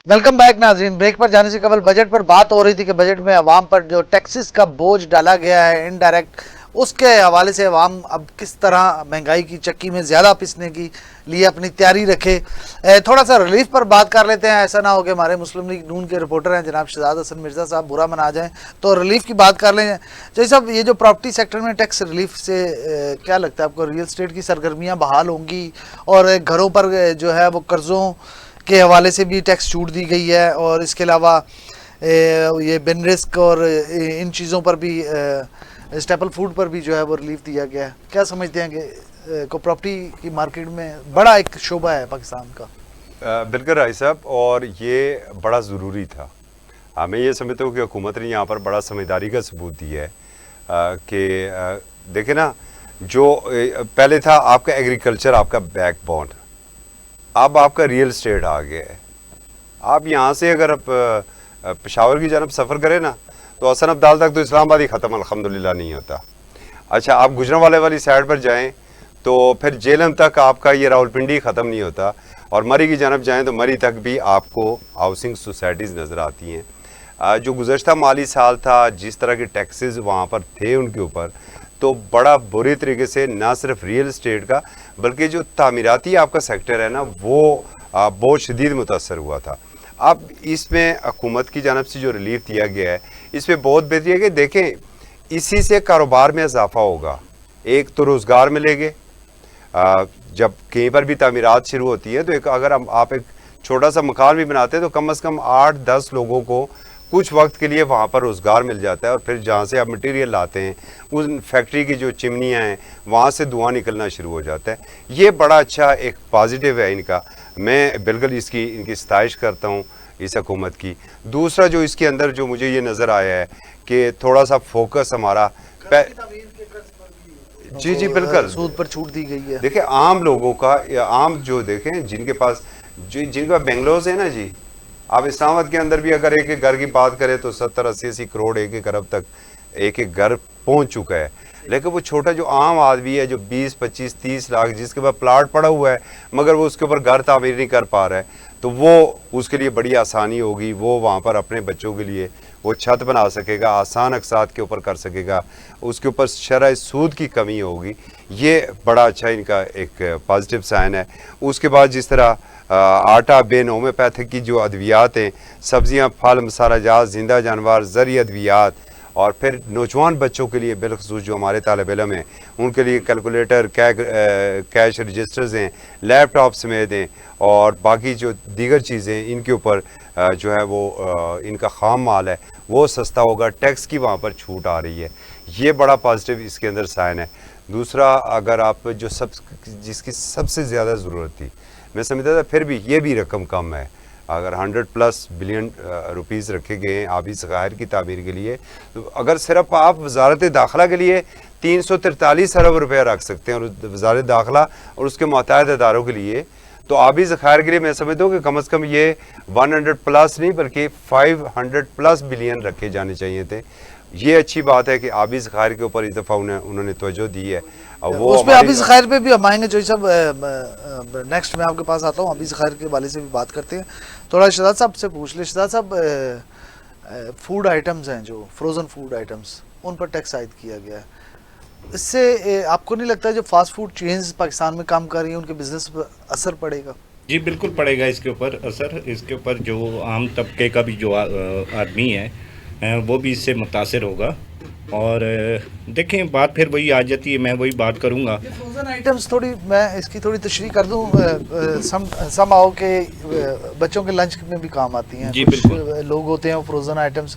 Welcome back नाजरीन। Break पर जाने से कबल बजट पर बात हो रही थी कि बजट में अवाम पर जो टैक्सेस का बोझ डाला गया है इनडायरेक्ट, उसके हवाले से अवाम अब किस तरह महंगाई की चक्की में ज़्यादा पिसने की लिए अपनी तैयारी रखे। थोड़ा सा रिलीफ पर बात कर लेते हैं, ऐसा ना हो कि हमारे मुस्लिम लीग नून के रिपोर्टर हैं जनाब शहजाद हसन मिर्ज़ा साहब बुरा मना जाएँ, तो रिलीफ की बात कर लें। जैसे साहब, ये जो प्रॉपर्टी सेक्टर में टैक्स रिलीफ से क्या लगता है आपको, रियल स्टेट की सरगर्मियाँ बहाल होंगी और घरों पर जो है वो कर्ज़ों के हवाले से भी टैक्स छूट दी गई है, और इसके अलावा ये बिन रिस्क और इन चीज़ों पर भी, स्टेपल फूड पर भी जो है वो रिलीफ दिया गया है। क्या समझते हैं कि को प्रॉपर्टी की मार्केट में बड़ा एक शोबा है पाकिस्तान का? बिल्कुल राय साहब, और ये बड़ा ज़रूरी था। मैं ये समझता हूँ कि हुकूमत ने यहाँ पर बड़ा समझदारी का सबूत दिया है कि देखे ना, जो पहले था आपका एग्रीकल्चर, आपका बैकबोन, अब आपका रियल स्टेट आ गया है। आप यहाँ से अगर पेशावर की जानब सफ़र करें ना, तो हसन अब्दाल तक तो इस्लामाबाद ही ख़त्म अल्हम्दुलिल्लाह नहीं होता। अच्छा, आप गुजरांवाले वाली साइड पर जाएं तो फिर जेलम तक आपका ये रावलपिंडी ख़त्म नहीं होता, और मरी की जानब जाएं तो मरी तक भी आपको हाउसिंग सोसाइटीज़ नज़र आती हैं। जो गुज़श्ता माली साल था, जिस तरह के टैक्सेस वहाँ पर थे उनके ऊपर, तो बड़ा बुरी तरीके से ना सिर्फ रियल इस्टेट का बल्कि जो तामीराती आपका सेक्टर है ना, वो बहुत शदीद मुतासर हुआ था। अब इसमें हुकूमत की जानब से जो रिलीफ दिया गया है, इसमें बहुत बेहतरी है कि देखें, इसी से कारोबार में इजाफा होगा। एक तो रोज़गार मिलेंगे, जब कहीं पर भी तामीरात शुरू होती है तो एक अगर आप एक छोटा सा मकान भी बनाते हैं तो कम से कम 8-10 लोगों को कुछ वक्त के लिए वहाँ पर रोज़गार मिल जाता है, और फिर जहाँ से आप मटेरियल लाते हैं उन फैक्ट्री की जो चिमनियाँ हैं वहाँ से धुआं निकलना शुरू हो जाता है। ये बड़ा अच्छा एक पॉजिटिव है इनका, मैं बिल्कुल इनकी सताइश करता हूँ इस हुकूमत की। दूसरा जो इसके अंदर जो मुझे ये नज़र आया है कि थोड़ा सा फोकस हमारा जी बिल्कुल सूद पर छूट दी गई है। देखिए, आम लोगों का, या आम जो देखें जिनके पास जिनका बेंगलोर है ना जी, आप इस्लामाबाद के अंदर भी अगर एक एक घर की बात करें तो 70-80 करोड़, 1-1 अरब तक एक एक घर पहुंच चुका है। लेकिन वो छोटा जो आम आदमी है जो 20-25-30 लाख जिसके पास प्लाट पड़ा हुआ है मगर वो उसके ऊपर घर तामीर नहीं कर पा रहा है, तो वो उसके लिए बड़ी आसानी होगी। वो वहाँ पर अपने बच्चों के लिए वो छत बना सकेगा, आसान अक़सात के ऊपर कर सकेगा, उसके ऊपर शरह सूद की कमी होगी। ये बड़ा अच्छा इनका एक पॉजिटिव साइन है। उसके बाद जिस तरह आटा, बेन, होम्योपैथिक की जो अद्वियात हैं, सब्जियां, फल, मसाला जात, जिंदा जानवर, ज़री अद्वियात, और फिर नौजवान बच्चों के लिए बिलखसूस जो हमारे तालिब इल्म हैं उनके लिए कैलकुलेटर, कैश रजिस्टर्स हैं, लैपटॉप समेत हैं, और बाकी जो दीगर चीज़ें इनके ऊपर जो है वो इनका ख़ाम माल है वो सस्ता होगा। टैक्स की वहाँ पर छूट आ रही है, ये बड़ा पॉजिटिव इसके अंदर साइन है। दूसरा, अगर आप जो जिसकी सबसे ज़्यादा ज़रूरत थी, मैं समझता था फिर भी ये भी रकम कम है। अगर 100+ बिलियन रुपीज़ रखे गए हैं आबी ज़खायर की तामीर के लिए, तो अगर सिर्फ आप वजारत दाखिला के लिए 343 अरब रुपया रख सकते हैं, और वजारत दाखिला और उसके मुतहद इदारों के लिए, तो आबी ज़खायर के लिए मैं समझता हूँ कि कम से कम ये 100+ नहीं बल्कि 500+ बिलियन रखे जाने चाहिए थे। ये अच्छी बात है कि आबी ज़खायर के ऊपर इस दफ़ा उन्होंने तवज्जो दी है। वो उस पे आबी ज़खायर पे भी हम आएंगे जो सब नेक्स्ट मैं आपके पास आता हूँ, आबी ज़खायर के वाले से भी बात करते हैं। थोड़ा शहजाद साहब से पूछ ले। शहजाद साहब, फूड आइटम्स हैं जो फ्रोज़न फूड आइटम्स, उन पर टैक्स आयद किया गया है, इससे आपको नहीं लगता जो फास्ट फूड चेन्स पाकिस्तान में काम कर रही हैं उनके बिजनेस पर असर पड़ेगा? जी बिल्कुल पड़ेगा इसके ऊपर असर। इसके ऊपर जो आम तबके का भी जो आदमी है वो भी इससे मुतासर होगा। और देखें, बात फिर वही आ जाती है, मैं वही बात करूंगा। फ्रोज़न आइटम्स थोड़ी मैं इसकी थोड़ी तशरीह कर दूं, सम आओ के बच्चों के लंच में भी काम आती हैं। जी बिल्कुल। लोग होते हैं वो फ्रोज़न आइटम्स,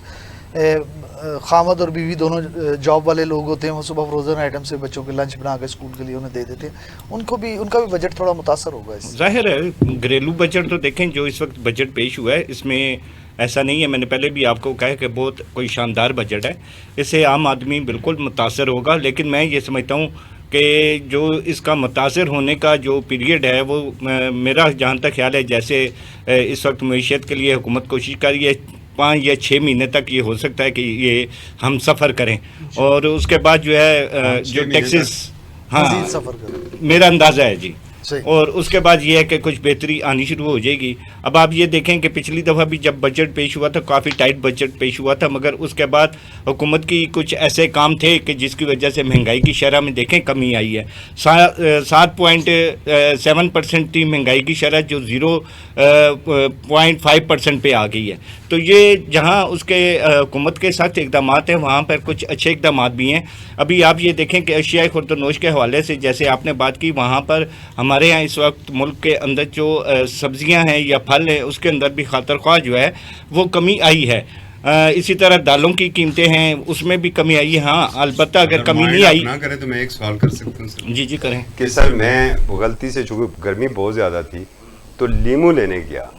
खामद और बीवी दोनों जॉब वाले लोग होते हैं, वो सुबह फ्रोज़न आइटम से बच्चों के लंच बना के स्कूल के लिए उन्हें दे देते हैं। उनका भी बजट थोड़ा मुतासर होगा इससे। जाहिर है घरेलू बजट तो देखें, जो इस वक्त बजट पेश हुआ है इसमें ऐसा नहीं है, मैंने पहले भी आपको कहा कि बहुत कोई शानदार बजट है, इससे आम आदमी बिल्कुल मुतासर होगा। लेकिन मैं ये समझता हूँ कि जो इसका मुतासर होने का जो पीरियड है वो मेरा जहाँ तक ख्याल है, जैसे इस वक्त मईशत के लिए हुकूमत कोशिश कर रही है, 5 या 6 महीने तक ये हो सकता है कि ये हम सफ़र करें, और उसके बाद जो है जो टैक्सेस, हाँ सफ़र करें, मेरा अंदाज़ा है जी। सही। और उसके बाद ये है कि कुछ बेहतरी आनी शुरू हो जाएगी। अब आप ये देखें कि पिछली दफ़ा भी जब बजट पेश हुआ था काफ़ी टाइट बजट पेश हुआ था, मगर उसके बाद हुकूमत की कुछ ऐसे काम थे कि जिसकी वजह से महंगाई की शरह में देखें कमी आई है। 7.7% थी महंगाई की शरह, जो 0.5% पे आ गई है। तो ये जहाँ उसके हुकूमत के सख्त इकदाम हैं वहाँ पर कुछ अच्छे इकदाम भी हैं। अभी आप ये देखें कि अशिया खुर्दनोश के हवाले से जैसे आपने बात की, वहाँ पर हमारे यहाँ इस वक्त मुल्क के अंदर जो सब्जियां हैं या फल हैं उसके अंदर भी खातर ख्वाह जो है वो कमी आई है। इसी तरह दालों की कीमतें हैं उसमें भी कमी आई है। हाँ, अलबत्ता अगर कमी नहीं आई ना करे तो मैं एक सवाल कर सकता हूँ सर। जी करें। कि सर मैं गलती से, चूँकि गर्मी बहुत ज़्यादा थी तो लीमू लेने गया,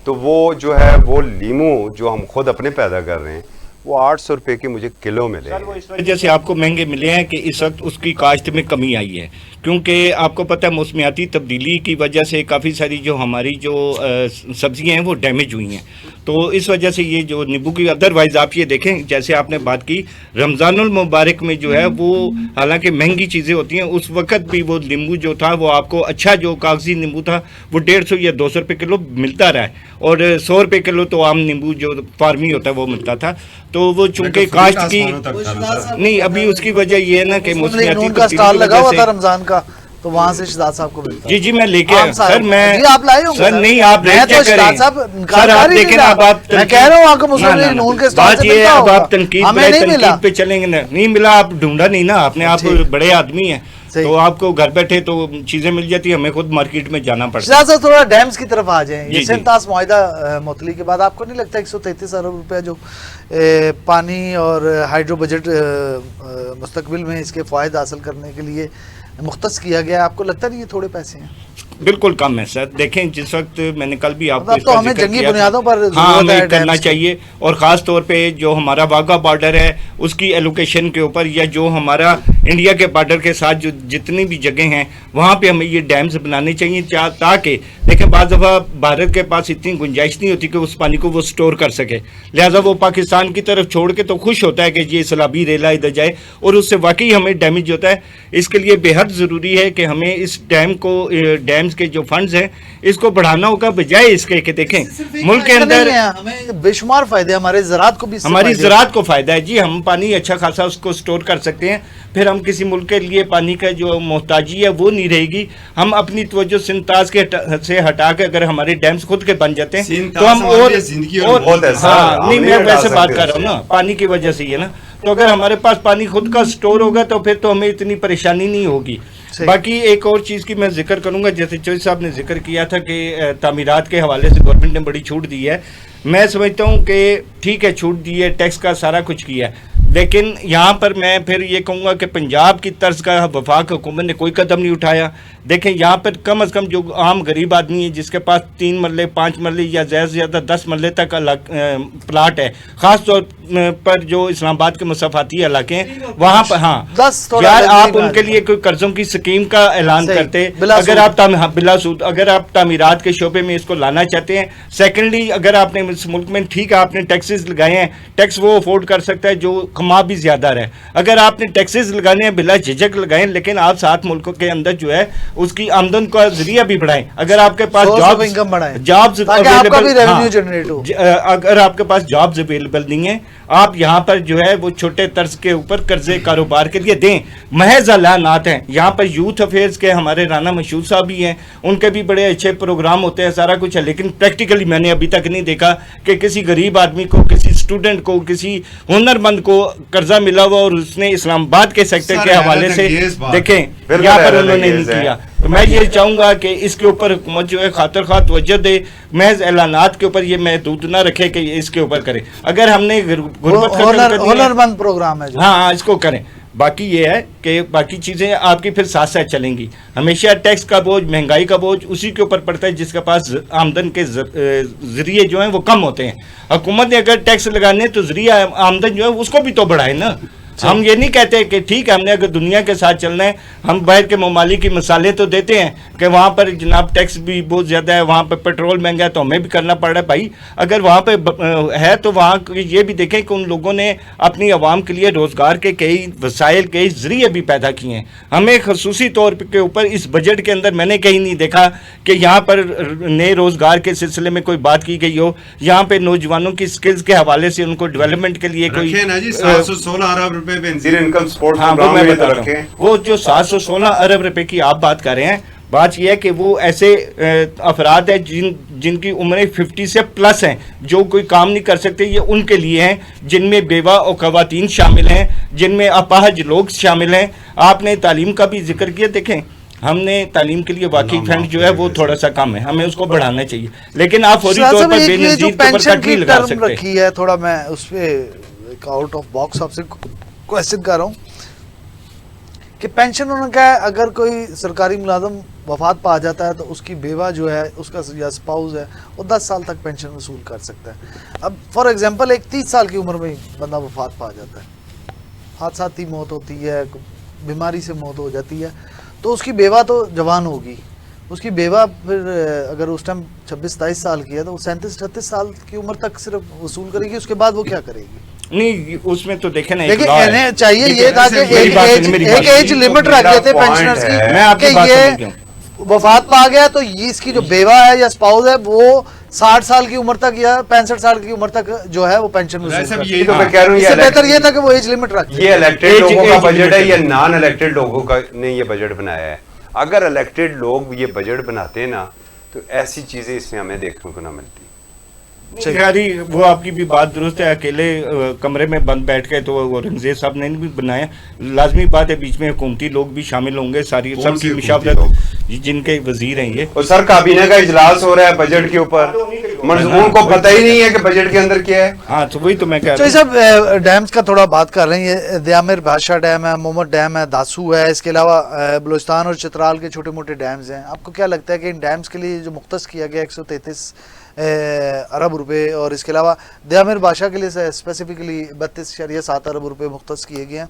तो वो जो है वो लीमू जो हम खुद अपने पैदा कर रहे हैं वो 800 रुपये की मुझे किलो मिले हैं। इस वजह से आपको महंगे मिले हैं कि इस वक्त उसकी काश्त में कमी आई है, क्योंकि आपको पता है मौसमियाती तब्दीली की वजह से काफ़ी सारी जो हमारी जो सब्जियां हैं वो डैमेज हुई हैं। तो इस वजह से ये जो नींबू की, अदरवाइज़ आप ये देखें जैसे आपने बात की रमज़ानुल मुबारक में जो है वो हालांकि महंगी चीज़ें होती हैं, उस वक्त भी वो नींबू जो था वो आपको अच्छा जो कागजी नींबू था वो 150 या 200 रुपये किलो मिलता रहा है, और 100 रुपये किलो तो आम नींबू जो फार्मी होता है वो मिलता था। तो वो चूंकि काश्त की नहीं, अभी उसकी वजह ये है ना कि मौसमियाती का स्टॉल लगा हुआ था रमजान का, तो वहाँ से शहजाद साहब को मिलता है। जी मैं लेके आया सर। मैं जी आप लाए होंगे सर? नहीं, आप मैं तो शहजाद साहब सर आप देखें ना, अब आप मैं कह रहा हूँ आपको मुस्लिम लीग नून के स्टॉल से मिलता अब होगा। आप तनकीद पे चलेंगे ना, नहीं मिला, आप ढूंढा नहीं ना आपने, आप बड़े आदमी हैं तो आपको घर बैठे तो चीजें मिल जाती है, हमें खुद मार्केट में जाना पड़ता है। सर थोड़ा डैम्स की तरफ आ जाएं। ये सिंतास मुआहिदा मुतली के बाद आपको नहीं लगता 133 अरब रुपया जो पानी और हाइड्रो बजट मुस्तकबिल में इसके फ़ायदे हासिल करने के लिए मुख्तस किया गया, आपको लगता नहीं ये थोड़े पैसे हैं? बिल्कुल कम है सर। देखें जिस वक्त मैंने कल भी आपको तो हमें जंगी बुनियादों पर हाँ हमें करना चाहिए, और ख़ास तौर पे जो हमारा वाघा बॉर्डर है उसकी एलोकेशन के ऊपर, या जो हमारा इंडिया के बॉर्डर के साथ जो जितनी भी जगह हैं वहाँ पे हमें ये डैम्स बनाने चाहिए, ताकि देखें बाज़ दफ़ा भारत के पास इतनी गुंजाइश नहीं होती कि उस पानी को वो स्टोर कर सके, लिहाजा वो पाकिस्तान की तरफ छोड़ के तो खुश होता है कि ये सलाबी रेला इधर जाए, और उससे वाकई हमें डैमेज होता है। इसके लिए बेहद ज़रूरी है कि हमें इस डैम्स के जो फंड्स हैं इसको बढ़ाना होगा, बजाय इसके कि देखें मुल्क के अंदर हमें बेशुमार फायदे, हमारे ज़राअत को भी, हमारी ज़राअत को फ़ायदा है जी। हम पानी अच्छा खासा उसको स्टोर कर सकते हैं, फिर हम किसी मुल्क के लिए पानी का जो मोहताजी है वो नहीं रहेगी। हम अपनी तवज्जो सिंताज के से हटा के अगर हमारे डैम्स खुद के बन जाते हैं तो हम और हाँ नहीं, मैं वैसे बात कर रहा हूँ ना, पानी की वजह से ही है ना। तो अगर हमारे पास पानी खुद का स्टोर होगा तो फिर तो हमें इतनी परेशानी नहीं होगी। बाकी एक और चीज़ की मैं जिक्र करूंगा, जैसे चौधरी साहब ने जिक्र किया था कि तामीरात के हवाले से गवर्नमेंट ने बड़ी छूट दी है। मैं समझता हूं कि ठीक है छूट दी है, टैक्स का सारा कुछ किया है, लेकिन यहाँ पर मैं फिर ये कहूँगा कि पंजाब की तर्ज का वफाक हुकूमत ने कोई कदम नहीं उठाया। देखें यहाँ पर कम से कम जो आम गरीब आदमी है जिसके पास 3 मरले 5 मरले या ज़्यादा से ज़्यादा 10 मरले तक प्लाट है, ख़ास तौर पर जो इस्लामाबाद के मुसाफाती इलाके हैं वहाँ पर, हाँ यार आप उनके लिए कोई कर्ज़ों की स्कीम का ऐलान करते, अगर आप बिला सूद अगर आप तामीरात के शोबे में इसको लाना चाहते हैं। सेकेंडली अगर आपने इस मुल्क में ठीक है आपने टैक्सेस लगाए हैं, टैक्स वो अफोर्ड कर सकता है जो कमा भी ज़्यादा रहे। अगर आपने टैक्सेस लगाने हैं बिला झिझक लगाएं, लेकिन आप 7 मुल्कों के अंदर जो है उसकी आमदन का जरिया भी बढ़ाएं। अगर आपके पास जॉब्स अगर आपके पास जॉब्स अवेलेबल नहीं है, आप यहाँ पर जो है वो छोटे तर्ज के ऊपर कर्जे कारोबार के लिए दें। महज ऐलानात हैं। यहाँ पर यूथ अफेयर्स के हमारे राना मशहूर साहब भी हैं, उनके भी बड़े अच्छे प्रोग्राम होते हैं, सारा कुछ है, लेकिन प्रैक्टिकली मैंने अभी तक नहीं देखा कि किसी गरीब आदमी को, किसी स्टूडेंट को, किसी हुनरमंद को कर्जा मिला हुआ और उसने इस्लामाबाद के सेक्टर के हवाले से देखें यहाँ पर उन्होंने नहीं किया। तो मैं ये चाहूँगा कि इसके ऊपर हुकूमत जो है खातर खा तवज्जो दे, महज ऐलानात के ऊपर ये महदूद ना रखे कि इसके ऊपर करे। अगर हमने हुनरमंद प्रोग्राम है हाँ इसको करें। बाकी ये है कि बाकी चीज़ें आपकी फिर साथ साथ चलेंगी। हमेशा टैक्स का बोझ, महंगाई का बोझ उसी के ऊपर पड़ता है जिसके पास आमदन के जरिए जो हैं वो कम होते हैं। हुकूमत ने अगर टैक्स लगाने तो जरिया आमदन जो है उसको भी तो बढ़ाए ना। हम ये नहीं कहते कि ठीक है हमने अगर दुनिया के साथ चलना है, हम बाहर के ममालिक की मिसालें तो देते हैं कि वहाँ पर जनाब टैक्स भी बहुत ज़्यादा है, वहाँ पर पेट्रोल महंगा है तो हमें भी करना पड़ रहा है। भाई अगर वहाँ पर है तो वहाँ ये भी देखें कि उन लोगों ने अपनी आवाम के लिए रोज़गार के कई वसाइल, कई ज़रिए भी पैदा किए हैं। हमें खसूसी तौर के ऊपर इस बजट के अंदर मैंने कहीं नहीं देखा कि यहाँ पर नए रोज़गार के सिलसिले में कोई बात की गई हो, यहाँ पे नौजवानों की स्किल्स के हवाले से उनको डेवलपमेंट के लिए कोई रखे ना जी 716 अरब रुपए बेंजीन इनकम सपोर्ट हाँ, वो प्रोग्राम मैं में बता तो रहा हूँ। रखें। वो जो 716 अरब रुपए की आप बात कर रहे हैं, बात यह है कि वो ऐसे अफराद है जिनकी उम्रें 50 से प्लस हैं, जो कोई काम नहीं कर सकते, ये उनके लिए हैं, जिनमें बेवा और खवातीन शामिल हैं, जिनमें अपाहज लोग शामिल हैं। आपने तालीम का भी जिक्र किया, देखें हमने तालीम के लिए वाकई फंड जो है वो थोड़ा सा कम है, हमें उसको बढ़ाना चाहिए, लेकिन आप फौरी तौर पर बेनजीर के ऊपर कट नहीं लगा सकते। रखी है थोड़ा, मैं उस पर आउट ऑफ बॉक्स आपसे क्वेश्चन कर रहा हूँ कि पेंशन उन्होंने कहा है अगर कोई सरकारी मुलाजम वफात पा जाता है तो उसकी बेवा जो है, उसका या स्पाउस है, वो 10 साल तक पेंशन वसूल कर सकता है। अब फॉर एग्जांपल एक 30 साल की उम्र में बंदा वफात पा जाता है, हादसाती मौत होती है, बीमारी से मौत हो जाती है, तो उसकी बेवा तो जवान होगी, उसकी बेवा फिर अगर उस टाइम 26-27 साल की है तो वो 37-38 साल की उम्र तक सिर्फ वसूल करेगी, उसके बाद वो क्या करेगी? नहीं, उसमें तो देखे ना, लेकिन इन्हें चाहिए ये था कि एक एज लिमिट रख देते पेंशनर्स की, मैं आपकी बात समझ गया। वफात पा गया तो ये इसकी जो बेवा है या स्पाउस है वो 60 साल की उम्र तक या 65 साल की उम्र तक जो है वो पेंशन वसूल कर, यही तो मैं कह रहा हूँ, इससे बेहतर ये था कि वो एज लिमिट रख। ये इलेक्टेड लोगों का बजट है या नॉन इलेक्टेड लोगों का ने ये बजट बनाया है? अगर इलेक्टेड लोग ये बजट बनाते ना तो ऐसी चीजें इसमें हमें देखने को ना मिलती। यारी वो आपकी भी बात दुरुस्त है, अकेले कमरे में बंद बैठ के तो औरंगजेब साहब ने भी बनाया, लाजमी बात है बीच में हुकूमती लोग भी शामिल होंगे, सारी सबकी मुशावरत, जिनके वजीर हैं ये। और सर काबीना का इजलास हो रहा है बजट के ऊपर, उनको पता ही नहीं है कि बजट के अंदर क्या है। हाँ तो वही तो मैं कह तो रहा ये सब डैम्स का थोड़ा बात कर रहे हैं, ये दयामिर बादशाह डैम है, मोहम्मद डैम है, दासू है, इसके अलावा बलूचिस्तान और चित्राल के छोटे मोटे डैम्स हैं। आपको क्या लगता है कि इन डैम्स के लिए जो मुख्तस किया गया 133 अरब रुपए, और इसके अलावा दयामिर बादशाह के लिए स्पेसिफिकली 32.7 अरब रुपए मुख्तस किए गए हैं,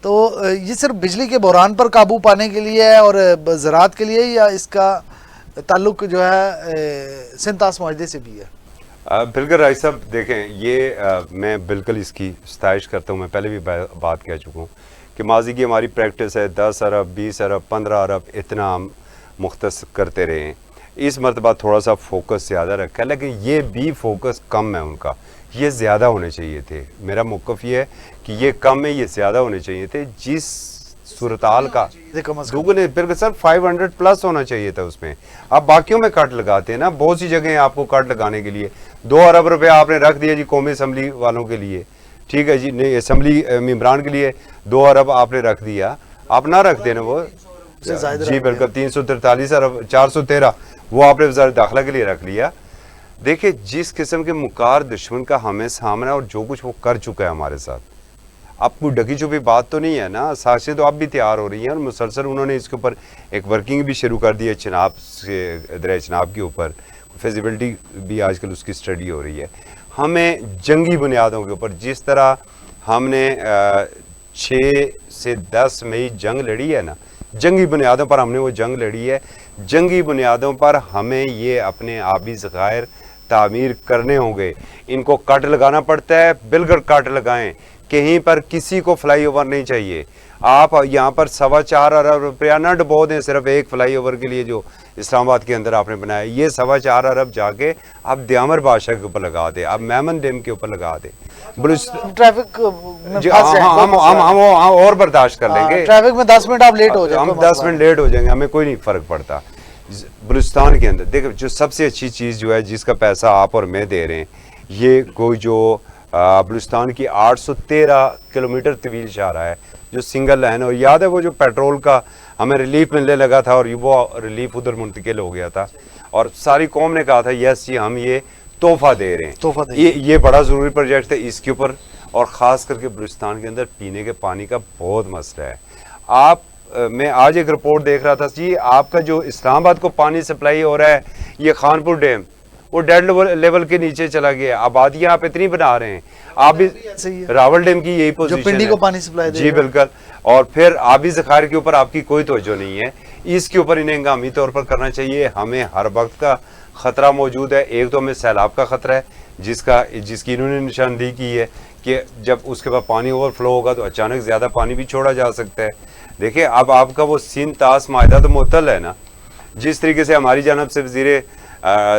तो ये सिर्फ बिजली के बहरान पर काबू पाने के लिए है और ज़राअत के लिए, या इसका ताल्लुक जो है सिंतास मुआहदे से भी है? बिल्कुल राय साहब, देखें ये मैं बिल्कुल इसकी सताइश करता हूँ। मैं पहले भी बात कह चुका हूँ कि माजी की हमारी प्रैक्टिस है 10 अरब 20 अरब 15 अरब इतना हम मुख्तस करते रहे हैं। इस मरतबा थोड़ा सा फोकस ज़्यादा रखा है, लेकिन ये भी फोकस कम है उनका, ये ज़्यादा होने चाहिए थे। मेरा मौक़िफ़ ये है कि ये कम है, ये ज़्यादा होने चाहिए थे। जिस सूरताल का दुगने बिल्कुल सर 500 प्लस होना चाहिए था उसमें। आप बाकियों में कट लगाते हैं ना, बहुत सी जगह आपको कट लगाने के लिए 2 अरब रुपए आपने रख दिया जी कौमी असम्बली वालों के लिए, ठीक है जी, नहीं असम्बली मेम्बरान के लिए 2 अरब आपने रख दिया, आप ना रख देना वो जी बिल्कुल 343 अरब 413 वो आपने वज़ारत दाखिला के लिए रख लिया। देखिए जिस किस्म के मुकार दुश्मन का हमें सामना और जो कुछ वो कर चुका है हमारे साथ, अब कोई ढकी छुपी बात तो नहीं है ना, साजिशें तो अब भी तैयार हो रही हैं और मुसलसल उन्होंने इसके ऊपर एक वर्किंग भी शुरू कर दी है चिनाब से दरिया चिनाब के ऊपर, फिजिबिलिटी भी आजकल उसकी स्टडी हो रही है। हमें जंगी बुनियादों के ऊपर जिस तरह हमने 6 से 10 मई जंग लड़ी है ना, जंगी बुनियादों पर हमने वो जंग लड़ी है। जंगी बुनियादों पर हमें ये अपने आबी ज़खायर तामीर करने होंगे, इनको कट लगाना पड़ता है, बिल्कुल कट लगाएं। कहीं पर किसी को फ्लाई ओवर नहीं चाहिए। आप यहाँ पर 4.25 अरब रुपया ना डबो दें सिर्फ एक फ्लाई ओवर के लिए जो इस्लामाबाद के अंदर आपने बनाया। ये 4.25 अरब जाके आप दयामिर बादशाह के ऊपर लगा दें, आप मेमन डैम के ऊपर लगा दें। ट्रैफिक हम और बर्दाश्त कर लेंगे, ट्रैफिक में 10 मिनट आप लेट हो जाएंगे, हम 10 मिनट लेट हो जाएंगे, हमें कोई नहीं फ़र्क पड़ता। बलूचिस्तान के अंदर देखो जो सबसे अच्छी चीज़ जो है जिसका पैसा आप और मैं दे रहे हैं, ये कोई जो बलूचिस्तान की 813 किलोमीटर तवील शाहरा है जो सिंगल लाइन, और याद है वो जो पेट्रोल का हमें रिलीफ मिलने लगा था और वो रिलीफ उधर मुंतकिल हो गया था और सारी कौम ने कहा था यस जी हम ये तोहफा दे रहे हैं, ये बड़ा ज़रूरी प्रोजेक्ट है इसके ऊपर। और ख़ास करके बलूचिस्तान के अंदर पीने के पानी का बहुत मसला है। मैं आज एक रिपोर्ट देख रहा था जी, आपका जो इस्लामाबाद को पानी सप्लाई हो रहा है ये खानपुर डैम वो डेड लेवल के नीचे चला गया। आबादियां आप इतनी बना रहे हैं, आप भी सही है। रावल डैम की यही पोजीशन जो पिंडी को पानी सप्लाई जी बिल्कुल। और फिर आबी ज़खायर के ऊपर आपकी कोई तवज्जो नहीं है, इसके ऊपर इन्हें हंगामी तौर पर करना चाहिए। हमें हर वक्त का खतरा मौजूद है। एक तो हमें सैलाब का खतरा है जिसकी इन्होंने निशानदेही की है कि जब उसके बाद पानी ओवरफ्लो होगा तो अचानक ज़्यादा पानी भी छोड़ा जा सकता है। देखिए अब आपका वो सिंध तास माहिदा तो मुअत्तल है ना, जिस तरीके से हमारी जानब से वज़ीर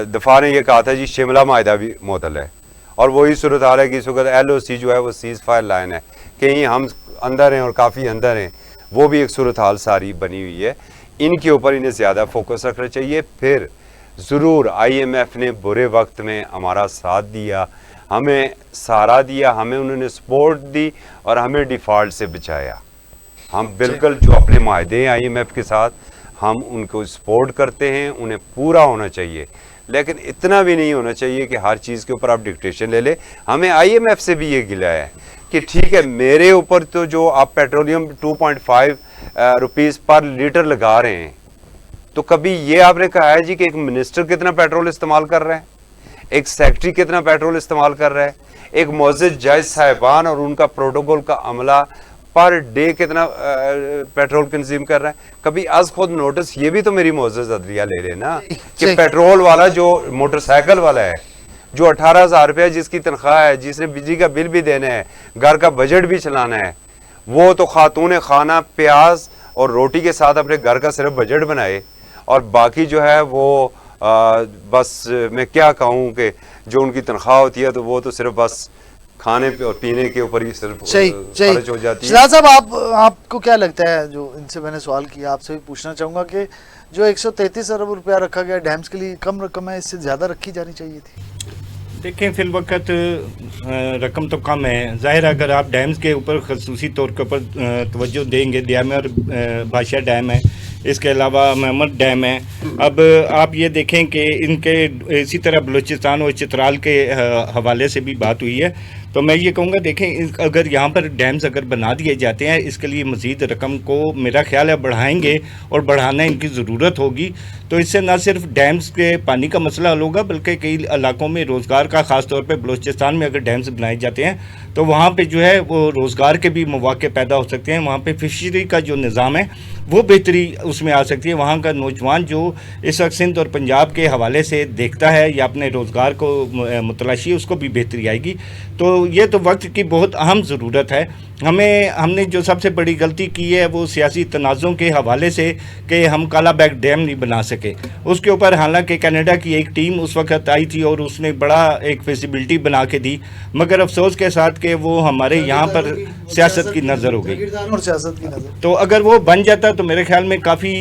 दफा ने यह कहा था जी शिमला माहिदा भी मुअत्तल है, और वही सूरत हाल है कि इस वक्त LOC जो है वो सीज़ फायर लाइन है, कहीं हम अंदर हैं और काफ़ी अंदर हैं, वो भी एक सूरत हाल सारी बनी हुई है। इनके ऊपर इन्हें ज़्यादा फोकस रखना चाहिए। फिर ज़रूर IMF ने बुरे वक्त में हमारा साथ दिया, हमें सहारा दिया, हमें उन्होंने सपोर्ट दी और हमें डिफ़ॉल्ट से बचाया। हम बिल्कुल जो अपने माहदे हैं IMF के साथ, हम उनको सपोर्ट करते हैं, उन्हें पूरा होना चाहिए, लेकिन इतना भी नहीं होना चाहिए कि हर चीज़ के ऊपर आप डिक्टेशन ले लें। हमें IMF से भी ये गिला है कि ठीक है मेरे ऊपर तो जो आप पेट्रोलियम 2.5 रुपीज़ पर लीटर लगा रहे हैं, तो कभी ये आपने कहा है जी कि एक मिनिस्टर कितना पेट्रोल इस्तेमाल कर रहा है, एक सेक्रेटरी कितना पेट्रोल इस्तेमाल कर रहा है, एक मोअज़्ज़िज़ जज साहिबान और उनका प्रोटोकॉल का अमला पर डे कितना पेट्रोल कंज्यूम कर रहा है? कभी आज खुद नोटिस ये भी तो मेरी मोअज़्ज़िज़ अदलिया ले रहे ना कि पेट्रोल वाला जो मोटरसाइकिल वाला है जो 18,000 रुपया जिसकी तनख्वाह है, जिसने बिजली का बिल भी देना है, घर का बजट भी चलाना है, वो तो खातून खाना प्याज और रोटी के साथ अपने घर का सिर्फ बजट बनाए, और बाकी जो है वो बस मैं क्या कहूँ कि जो उनकी तनख्वाह होती है तो वो तो सिर्फ बस खाने पे और पीने के ऊपर ही सिर्फ खर्च हो जाती है। शहजाद साहब आपको क्या लगता है, जो इनसे मैंने सवाल किया आपसे भी पूछना चाहूँगा कि जो 133 अरब रुपया रखा गया डैम्स के लिए कम रकम है, इससे ज़्यादा रखी जानी चाहिए थी? देखें फिल वक्त रकम तो कम है, ज़ाहिर अगर आप डैम्स के ऊपर खसूसी तौर के ऊपर तवज्जो देंगे, दियामर बादशाह डैम है, इसके अलावा महमद डैम है। अब आप ये देखें कि इनके इसी तरह बलूचिस्तान और चित्राल के हवाले से भी बात हुई है, तो मैं ये कहूँगा देखें अगर यहाँ पर डैम्स अगर बना दिए जाते हैं, इसके लिए मज़ीद रकम को मेरा ख्याल है बढ़ाएंगे और बढ़ाना इनकी ज़रूरत होगी, तो इससे न सिर्फ डैम्स के पानी का मसला हल होगा बल्कि कई इलाकों में रोज़गार का, ख़ास तौर पे बलूचिस्तान में अगर डैम्स बनाए जाते हैं तो वहाँ पे जो है वो रोज़गार के भी मौके पैदा हो सकते हैं। वहाँ पे फिशरी का जो निज़ाम है वो बेहतरी उसमें आ सकती है। वहाँ का नौजवान जो इस वक्त सिंध और पंजाब के हवाले से देखता है या अपने रोज़गार को मुतलाशी, उसको भी बेहतरी आएगी। तो ये तो वक्त की बहुत अहम ज़रूरत है। हमने जो सबसे बड़ी गलती की है वो सियासी तनाज़ों के हवाले से कि हम काला बैग डैम नहीं बना सके। उसके ऊपर हालांकि कनाडा की एक टीम उस वक्त आई थी और उसने बड़ा एक फिजिबिलिटी बना के दी, मगर अफसोस के साथ कि वो हमारे यहाँ पर सियासत की नज़र हो गई और सियासत की नज़र। तो अगर वो बन जाता तो मेरे ख्याल में काफ़ी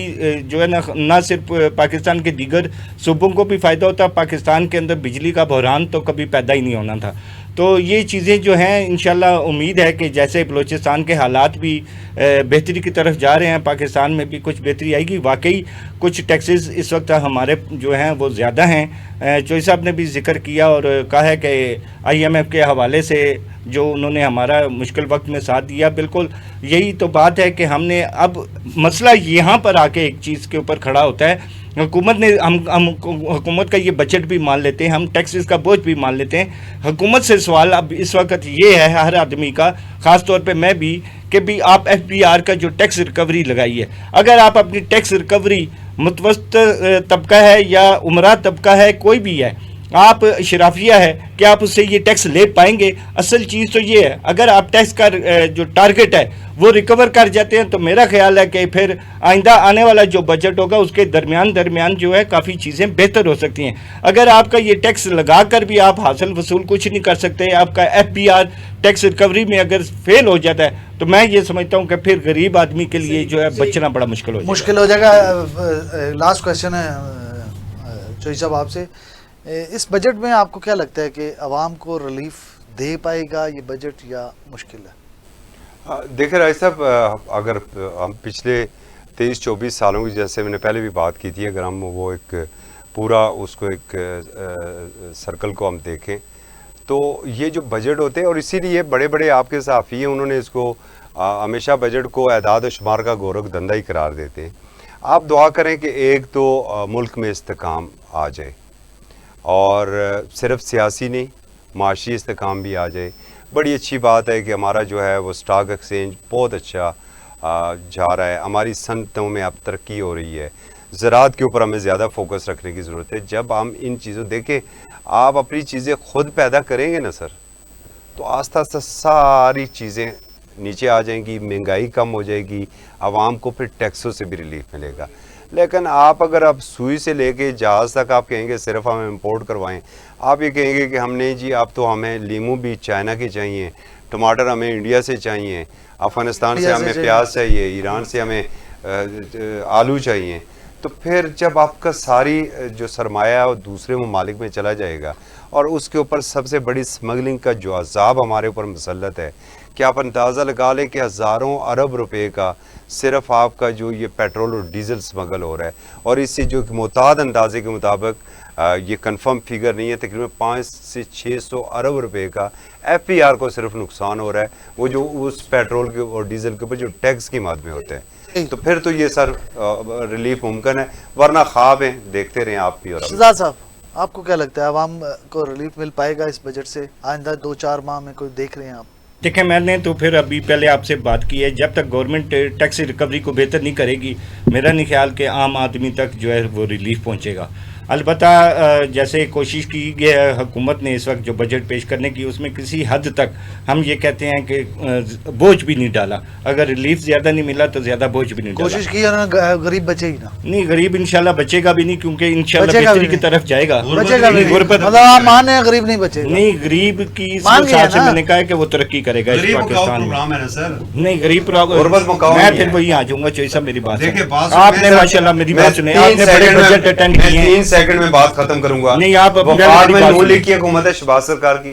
जो है ना सिर्फ पाकिस्तान के दीगर सूबों को भी फ़ायदा होता, पाकिस्तान के अंदर बिजली का बहरान तो कभी पैदा ही नहीं होना था। तो ये चीज़ें जो हैं इंशाल्लाह उम्मीद है कि जैसे बलूचिस्तान के हालात भी बेहतरी की तरफ जा रहे हैं, पाकिस्तान में भी कुछ बेहतरी आएगी। वाकई कुछ टैक्सेस इस वक्त हमारे जो हैं वो ज़्यादा हैं। चौधरी साहब ने भी जिक्र किया और कहा है कि IMF के हवाले से जो उन्होंने हमारा मुश्किल वक्त में साथ दिया, बिल्कुल यही तो बात है कि हमने अब मसला यहाँ पर आके एक चीज़ के ऊपर खड़ा होता है, हुकूमत ने हम हुकूमत का ये बजट भी मान लेते हैं, हम टैक्सेस का बोझ भी मान लेते हैं। हुकूमत से सवाल अब इस वक्त ये है हर आदमी का, ख़ास तौर पे मैं भी, कि भी आप FBR का जो टैक्स रिकवरी लगाई है, अगर आप अपनी टैक्स रिकवरी मुतवस्तित तबका है या उमरा तबका है, कोई भी है, आप शराफिया है कि आप उससे ये टैक्स ले पाएंगे। असल चीज़ तो ये है अगर आप टैक्स का जो टारगेट है वो रिकवर कर जाते हैं तो मेरा ख्याल है कि फिर आइंदा आने वाला जो बजट होगा उसके दरमियान जो है काफ़ी चीज़ें बेहतर हो सकती हैं। अगर आपका ये टैक्स लगा कर भी आप हासिल वसूल कुछ नहीं कर सकते, आपका FBR टैक्स रिकवरी में अगर फेल हो जाता है तो मैं ये समझता हूँ कि फिर गरीब आदमी के लिए जो है बचना बड़ा मुश्किल हो जाएगा। लास्ट क्वेश्चन है चौधरी साहब आपसे, इस बजट में आपको क्या लगता है कि आवाम को रिलीफ दे पाएगा ये बजट या मुश्किल है? देखिए राय साहब, अगर हम पिछले 23-24 सालों की, जैसे मैंने पहले भी बात की थी, अगर हम वो एक पूरा उसको एक सर्कल को हम देखें तो ये जो बजट होते हैं, और इसीलिए बड़े बड़े आपके सहाफ़ी हैं उन्होंने इसको हमेशा बजट को एदाद शुमार का गोरख धंधा ही करार देते हैं। आप दुआ करें कि एक तो मुल्क में इस्तेकाम आ जाए, और सिर्फ सियासी नहीं, माशी इस्तेकाम भी आ जाए। बड़ी अच्छी बात है कि हमारा जो है वो स्टॉक एक्सचेंज बहुत अच्छा जा रहा है, हमारी सनतों में अब तरक्की हो रही है। ज़राअत के ऊपर हमें ज़्यादा फोकस रखने की ज़रूरत है। जब हम इन चीज़ों देखें, आप अपनी चीज़ें खुद पैदा करेंगे ना सर, तो आस्ता आस्ता सारी चीज़ें नीचे आ जाएंगी, महंगाई कम हो जाएगी, आवाम को फिर टैक्सों से भी रिलीफ मिलेगा। लेकिन आप अगर आप सुई से लेके जहाज़ तक आप कहेंगे सिर्फ हम इंपोर्ट करवाएं, आप ये कहेंगे कि हमने जी अब तो हमें लीमू भी चाइना के चाहिए, टमाटर हमें इंडिया से चाहिए, अफ़गानिस्तान से हमें प्याज चाहिए, ईरान से हमें आलू चाहिए, तो फिर जब आपका सारी जो सरमाया है वो दूसरे ममालिक में चला जाएगा और उसके ऊपर सबसे बड़ी स्मगलिंग का जो अजाब हमारे ऊपर मुसल्लत है कि आप अंदाज़ा लगा लें कि हज़ारों अरब रुपए का सिर्फ आपका जो ये पेट्रोल और डीजल स्मगल हो रहा है। और इससे जो मोहताद अंदाजे के मुताबिक ये कंफर्म फिगर नहीं है, तकरीबन 500 से 600 अरब रुपए का FPR को सिर्फ नुकसान हो रहा है, वो जो उस पेट्रोल के और डीजल के ऊपर जो टैक्स की माद में होते हैं। तो फिर तो ये सर रिलीफ मुमकिन है, वरना ख्वाब है, देखते रहें आप भी। और शहजाद साहब, आपको क्या लगता है आवाम को रिलीफ मिल पाएगा इस बजट से? आइंदा 2-4 माह में कोई देख रहे हैं आप? देखें, मैंने तो फिर अभी पहले आपसे बात की है, जब तक गवर्नमेंट टैक्स रिकवरी को बेहतर नहीं करेगी, मेरा नहीं ख्याल कि आम आदमी तक जो है वो रिलीफ पहुंचेगा। अलबत्ता जैसे कोशिश की गई है हुकूमत ने इस वक्त जो बजट पेश करने की, उसमें किसी हद तक हम ये कहते हैं कि बोझ भी नहीं डाला। अगर रिलीफ ज़्यादा नहीं मिला तो ज़्यादा बोझ भी नहीं डाला। कोशिश की है गरीब बचे ही ना? नहीं, गरीब इंशाल्लाह बचेगा भी नहीं, क्योंकि इंशाल्लाह बेहतरी की तरफ जाएगा। बचेगा भी नहीं, मतलब आप मान रहे हैं गरीब नहीं बचेगा? नहीं, गरीब की हिसाब से मैंने कहा है कि वो तरक्की करेगा इस पाकिस्तान में। नहीं, गरीब मैं फिर वही आ जाऊंगा। चौधरी साहब, मेरी बात आपने माशाल्लाह मेरी बात सुने, आपने बड़े बजट अटेंड किए हैं। 3 सेकंड में बात खत्म करूंगा। नहीं, आप वफाक में नून लीग की हुकूमत है, शहबाज सरकार की।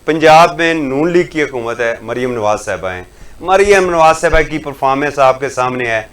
पंजाब में नून लीग की हुकूमत है, मरियम नवाज साहिबा हैं। मरियम नवाज साहिबा की परफॉर्मेंस आपके सामने है।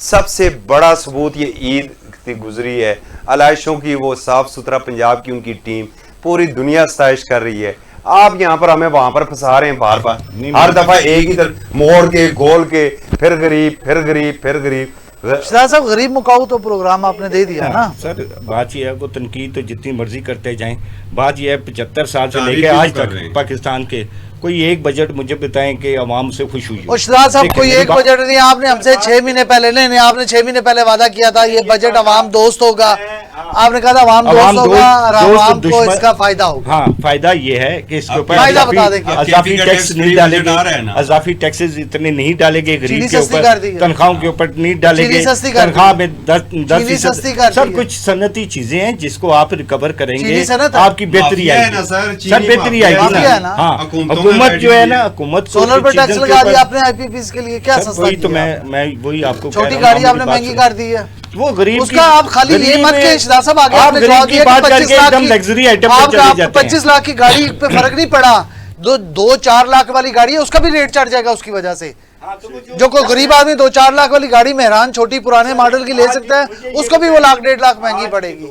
सबसे बड़ा सबूत ये ईद गुजरी है, आलाइशों की वो साफ सुथरा पंजाब की उनकी टीम पूरी दुनिया सताइश कर रही है। आप यहाँ पर हमें वहां पर फंसा रहे हैं बार बार, हर दफा एक ही तरफ मोड़ के गोल के, फिर गरीब फिर गरीब फिर गरीब। शहजाद साहब, गरीब मुकाऊ तो प्रोग्राम आपने दे दिया ना सर। बात यह है, वो तनकीद तो जितनी मर्जी करते जाएं, बात यह है 75 साल से लेकर आज तक पाकिस्तान के कोई एक बजट मुझे बताएं कि आवाम से खुश हुई। और शहजाद साहब, कोई एक बजट नहीं, आपने हमसे 6 महीने पहले नहीं, आपने 6 महीने पहले वादा किया था ये बजट आवाम दोस्त होगा। आपने कहा था आवाम दोस्त होगा और आवाम को इसका फायदा होगा। हाँ, फायदा ये है कि इसके ऊपर अजाफी टैक्स नहीं डालेंगे, अजाफी टैक्सेस इतने नहीं डालेंगे, गरीब के ऊपर तनख्वाहों के ऊपर नहीं डालेंगे, तनख्वाह में 10%। सब कुछ सनती चीजें हैं जिसको आप रिकवर करेंगे, आपकी बेहतरी आएगी सर, बेहतरी आएगी ना। हाँ, हुकूमत जो है ना, हुकूमत सोलर पर टैक्स लगा दिया आपने IPPs के लिए, क्या सस्ता तो मैं वही आपको छोटी गाड़ी आपने महंगी कर दी है। वो गरीब उसका आप खाली ये मत के शहजाद साहब आगे आप आपने गरीब जवाब की दिया बात कि 25 करके लाख एकदम की लग्जरी आइटम पे चले जाते हैं। 25 लाख की गाड़ी पे फर्क नहीं पड़ा, 2-4 लाख वाली गाड़ी है उसका भी रेट चढ़ जाएगा उसकी वजह से। जो कोई गरीब आदमी 2-4 लाख वाली गाड़ी मेहरान छोटी पुराने मॉडल की ले सकता है, उसको भी वो 1.5 लाख महंगी पड़ेगी।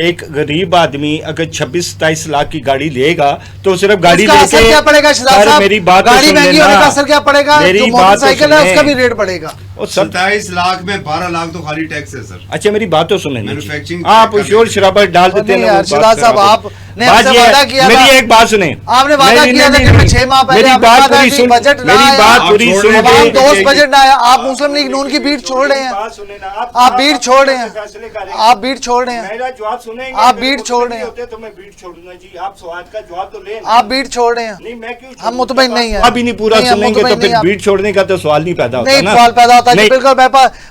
एक गरीब आदमी अगर 26-27 लाख की गाड़ी लेगा तो सिर्फ गाड़ी लेके असर क्या पड़ेगा शहजाद साहब? मेरी बात गाड़ी महंगी होने का असर क्या पड़ेगा? जो मोटरसाइकिल है उसका भी रेट बढ़ेगा। 27 लाख में 12 लाख तो खाली टैक्स है सर। अच्छा, मेरी बात तो सुने, मैन्युफैक्चरिंग आप शोर शराबा डाल देते हैं। शहजाद साहब, आपने हमसे वादा किया था, मेरी एक बात सुने, आपने वादा किया था कि मैं 6 माह पहले मेरी बात पूरी सुन, बजट ना मेरी बात पूरी सुन, आवाम दोस्त बजट ना आया। आप मुस्लिम लीग नून की बीट छोड़ रहे हैं, आप बीट छोड़ रहे हैं, आप बीट छोड़ रहे हैं, जवाब सुनेंगे। आप बीट छोड़ रहे हैं, तो मैं बीट छोड़ दूंगा जी। आप सवाल का जवाब तो लें। आप बीट छोड़ रहे हैं। नहीं, मैं क्यों? हम मुतमईन नहीं है। अभी नहीं पूरा सुनेंगे तो फिर बीट छोड़ने का तो सवाल नहीं पैदा होता ना। नहीं, सवाल पैदा होता है बिल्कुल।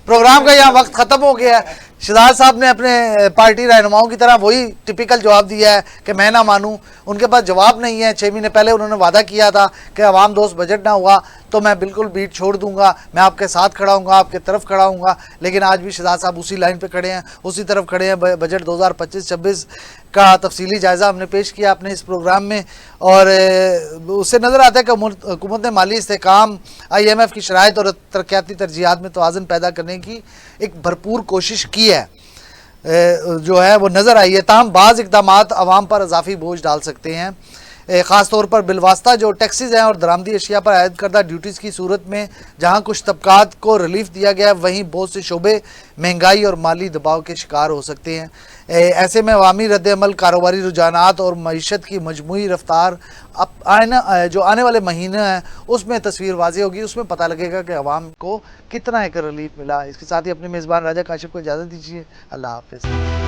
प्रोग्राम का यहाँ वक्त खत्म हो गया है। शहजाद साहब ने अपने पार्टी रहनुमाओं की तरह वही टिपिकल जवाब दिया है कि मैं ना मानूं, उनके पास जवाब नहीं है। 6 महीने पहले उन्होंने वादा किया था कि आवाम दोस्त बजट ना हुआ तो मैं बिल्कुल बीट छोड़ दूंगा, मैं आपके साथ खड़ा हूँगा, आपके तरफ खड़ा हूँगा। लेकिन आज भी शहजाद साहब उसी लाइन पे खड़े हैं, उसी तरफ खड़े हैं। बजट 2025-26 का तफसीली जायज़ा हमने पेश किया अपने इस प्रोग्राम में, और उससे नज़र आता है कि हुकूमत ने माली इस्तेहकाम, IMF की शराइत और तरक्याती तरजीहात में तवाज़ुन पैदा करने की एक भरपूर कोशिश की है, जो है वो नज़र आई है। ताहम बाज़ इक़दामात अवाम पर इजाफी बोझ डाल सकते हैं। ख़ास तौर पर बिलवास्ता जो टैक्सेस हैं और दरामदी अशिया पर आयद करदा ड्यूटीज़ की सूरत में जहां कुछ तबकात को रिलीफ दिया गया है, वहीं बहुत से शोबे महंगाई और माली दबाव के शिकार हो सकते हैं। ऐसे में अवामी रद्द-ए-अमल, कारोबारी रुझानात और मईशत की मजमूई रफ्तार अब जो आने वाले महीने हैं उसमें तस्वीर वाज़ेह होगी, उसमें पता लगेगा कि अवाम को कितना एक रिलीफ मिला। इसके साथ ही अपने मेज़बान राजा काशिफ को इजाज़त दीजिए। अल्लाह हाफ़िज़।